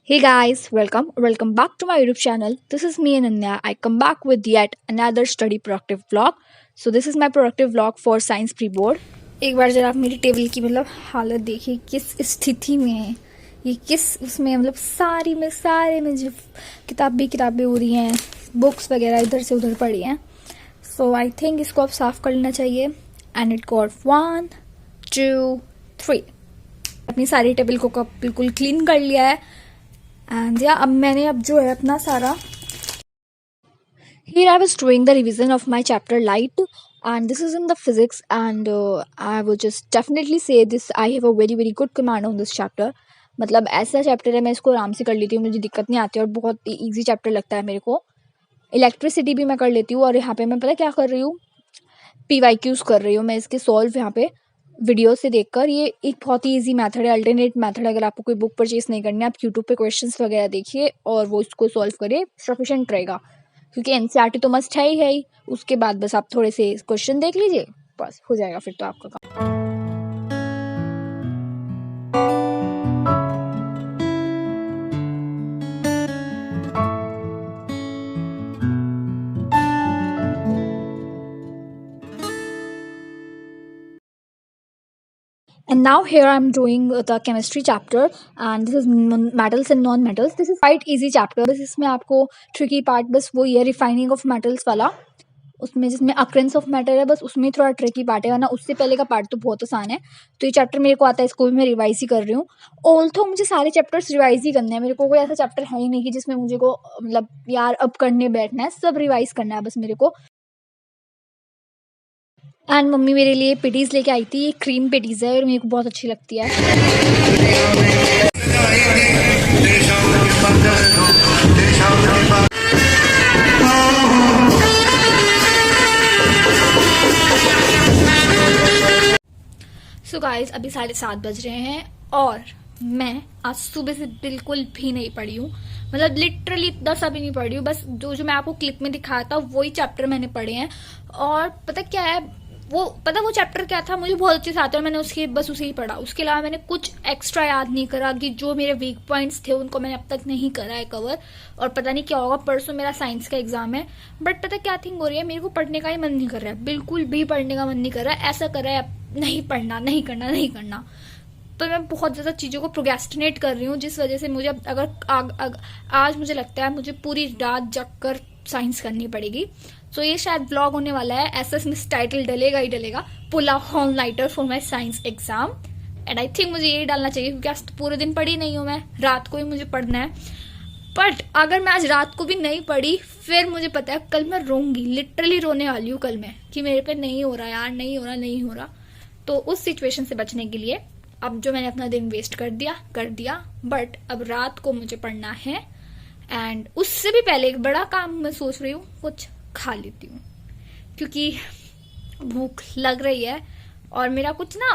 Hey guys, welcome back to my YouTube channel. This is me Ananya. I come back with yet another study productive vlog. So this is my productive vlog for science pre board. एक बार जरा आप मेरी table की हालत देखिए किस स्थिति में है. ये किस उसमें सारे में जो किताबें हो रही हैं, बुक्स वगैरह इधर से उधर पड़ी हैं. सो आई थिंक इसको अब साफ कर लेना चाहिए. And it got 1 2 3. अपनी सारी टेबल को बिल्कुल क्लीन कर लिया है. एंड या अब मैंने जो है अपना सारा here I was doing the revision of my chapter light, and this is in the physics, and I would just definitely say this I have a very good command on this chapter. मतलब ऐसा chapter है, मैं इसको आराम से कर लेती हूँ, मुझे दिक्कत नहीं आती और बहुत ईजी चैप्टर लगता है मेरे को. इलेक्ट्रिसिटी भी मैं कर लेती हूँ. और यहाँ पे मैं पता क्या कर रही हूँ, PYQs कर रही हूँ मैं इसके सॉल्व यहाँ पे वीडियो से देखकर. ये एक बहुत ही ईजी मेथड है, अल्टरनेट मेथड. अगर आपको कोई बुक परचेज नहीं करनी है, आप यूट्यूब पे क्वेश्चंस वगैरह देखिए और वो इसको सॉल्व करिए, सफिशिएंट रहेगा. क्योंकि एनसीईआरटी तो मस्ट है ही. उसके बाद बस आप थोड़े से क्वेश्चन देख लीजिए, बस हो जाएगा फिर तो आपका काम. And now here I'm doing the chemistry chapter, and this is metals and non-metals. This is quite easy chapter. बस इसमें आपको tricky part बस वो ये refining of metals वाला, उसमें जिसमें occurrence of matter है, बस उसमें थोड़ा tricky part है, वरना उससे पहले का part तो बहुत आसान है. तो ये चैप्टर मेरे को आता है, इसको भी मैं रिवाइज ही कर रही हूँ. ऑल्थो मुझे सारे चैप्टर्स रिवाइज ही करने हैं, मेरे को कोई ऐसा चैप्टर है ही नहीं कि जिसमें मुझे को मतलब यार अब करने बैठना है. सब रिवाइज करना है बस मेरे को. एंड मम्मी मेरे लिए पेटीज लेके आई थी. ये क्रीम पेटीज है और मेरे को बहुत अच्छी लगती है. सो गाइस, अभी 7:30 बज रहे हैं और मैं आज सुबह से बिल्कुल भी नहीं पढ़ी हूँ. मतलब लिटरली 10 भी नहीं पढ़ी हूँ. बस जो मैं आपको क्लिप में दिखाया था वही चैप्टर मैंने पढ़े हैं. और पता क्या है, वो चैप्टर क्या था मुझे बहुत अच्छे से आता है. मैंने उसे ही पढ़ा. उसके अलावा मैंने कुछ एक्स्ट्रा याद नहीं करा कि जो मेरे वीक पॉइंट्स थे उनको मैंने अब तक नहीं करा है कवर. और पता नहीं क्या होगा, परसों मेरा साइंस का एग्जाम है. बट पता क्या थिंग हो रही है, मेरे को पढ़ने का ही मन नहीं कर रहा है. बिल्कुल भी पढ़ने का मन नहीं कर रहा है. ऐसा कर रहा है नहीं पढ़ना, नहीं करना. तो मैं बहुत ज्यादा चीजों को प्रोगेस्टिनेट कर रही हूँ, जिस वजह से मुझे अगर आज मुझे लगता है मुझे पूरी रात जग कर साइंस करनी पड़ेगी. तो ये शायद व्लॉग होने वाला है, ऐसा इसमें टाइटल डलेगा ही डलेगा, pull a whole nighter for my science exam. And I think मुझे यही डालना चाहिए, क्योंकि आज तो पूरे दिन पढ़ी नहीं हूँ मैं, रात को ही मुझे पढ़ना है. बट अगर मैं आज रात को भी नहीं पढ़ी, फिर मुझे पता है कल मैं रोऊंगी, लिटरली रोने वाली हूँ कल मैं, कि मेरे पे नहीं हो रहा यार, नहीं हो रहा. तो उस सिचुएशन से बचने के लिए अब जो मैंने अपना दिन वेस्ट कर दिया. बट अब रात को मुझे पढ़ना है. एंड उससे भी पहले एक बड़ा काम मैं सोच रही हूँ, कुछ खा लेती हूँ, क्योंकि भूख लग रही है. और मेरा कुछ ना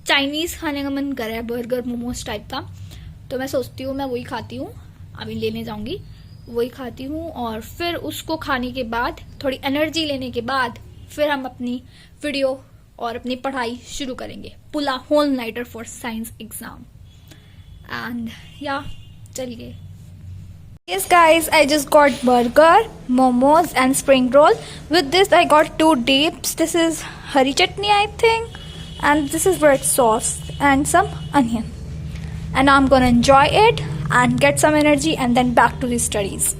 चाइनीज खाने का मन कर रहा है, बर्गर मोमोज टाइप का. तो मैं सोचती हूँ मैं वही खाती हूँ, अभी लेने जाऊंगी, वही खाती हूँ. और फिर उसको खाने के बाद थोड़ी एनर्जी लेने के बाद फिर हम अपनी वीडियो और अपनी पढ़ाई शुरू करेंगे. Pull a whole nighter for science exam. And या चलिए. Yes guys, I just got burger, momos and spring roll. With this I got 2 dips. This is hari chutney I think, and this is red sauce and some onion. And I'm gonna enjoy it and get some energy and then back to the studies.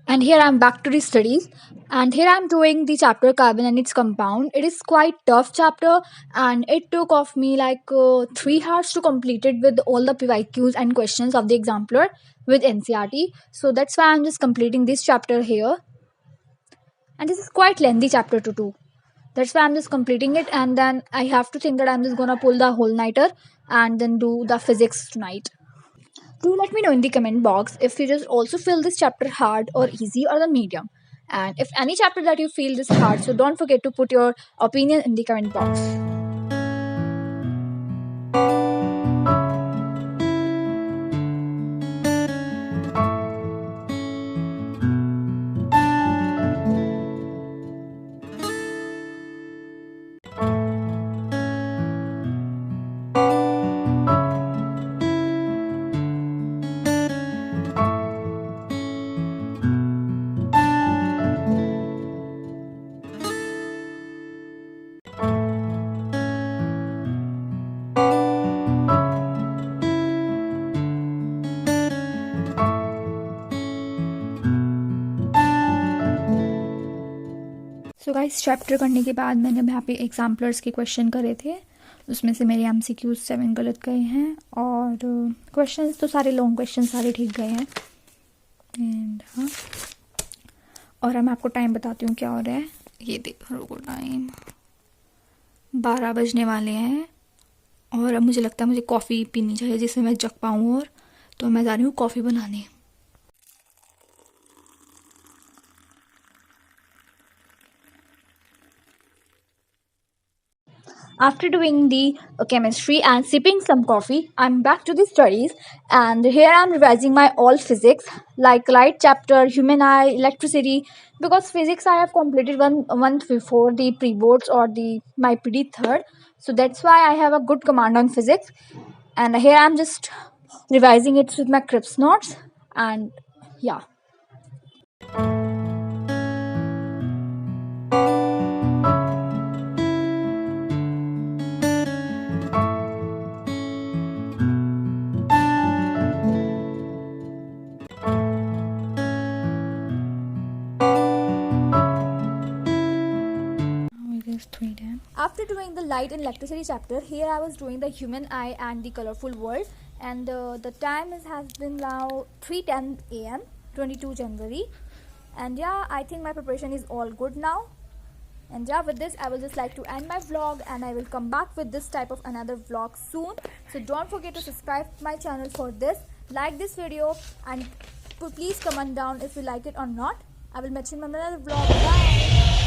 And here I'm back to the studies. And here I'm doing the chapter carbon and its compound. It is quite tough chapter, and it took of me like 3 hours to complete it with all the PYQs and questions of the exemplar with NCRT. So that's why I'm just completing this chapter here. And this is quite lengthy chapter to do. That's why I'm just completing it, and then I have to think that I'm just gonna pull the whole nighter and then do the physics tonight. Do let me know in the comment box if you just also feel this chapter hard or easy or the medium. And if any chapter that you feel this hard, so don't forget to put your opinion in the comment box. So guys chapter करने के बाद मैंने यहाँ पे exemplars के question करे थे, उसमें से मेरे MCQs 7 गलत गए हैं और क्वेश्चंस तो सारे लॉन्ग क्वेश्चन सारे ठीक गए हैं। एंड हाँ, और मैं आपको टाइम बताती हूँ क्या हो रहा है। ये देखो रुको, टाइम 12 बजने वाले हैं और अब मुझे लगता है मुझे कॉफ़ी पीनी चाहिए जिससे मैं जग पाऊँ, और तो मैं जा रही हूँ कॉफ़ी बनाने। After doing the chemistry and sipping some coffee, I'm back to the studies, and here I'm revising my all physics like light chapter, human eye, electricity, because physics I have completed one month before the pre-boards or the my PD third, so that's why I have a good command on physics, and here I'm just revising it with my Crips notes, and yeah. After doing the light and electricity chapter, here I was doing the human eye and the colorful world, and the time has been now 3:10 a.m. 22 January, and yeah, I think my preparation is all good now. And yeah, with this I will just like to end my vlog, and I will come back with this type of another vlog soon. So don't forget to subscribe my channel for this, like this video, and please comment down if you like it or not. I will mention in another vlog. Bye.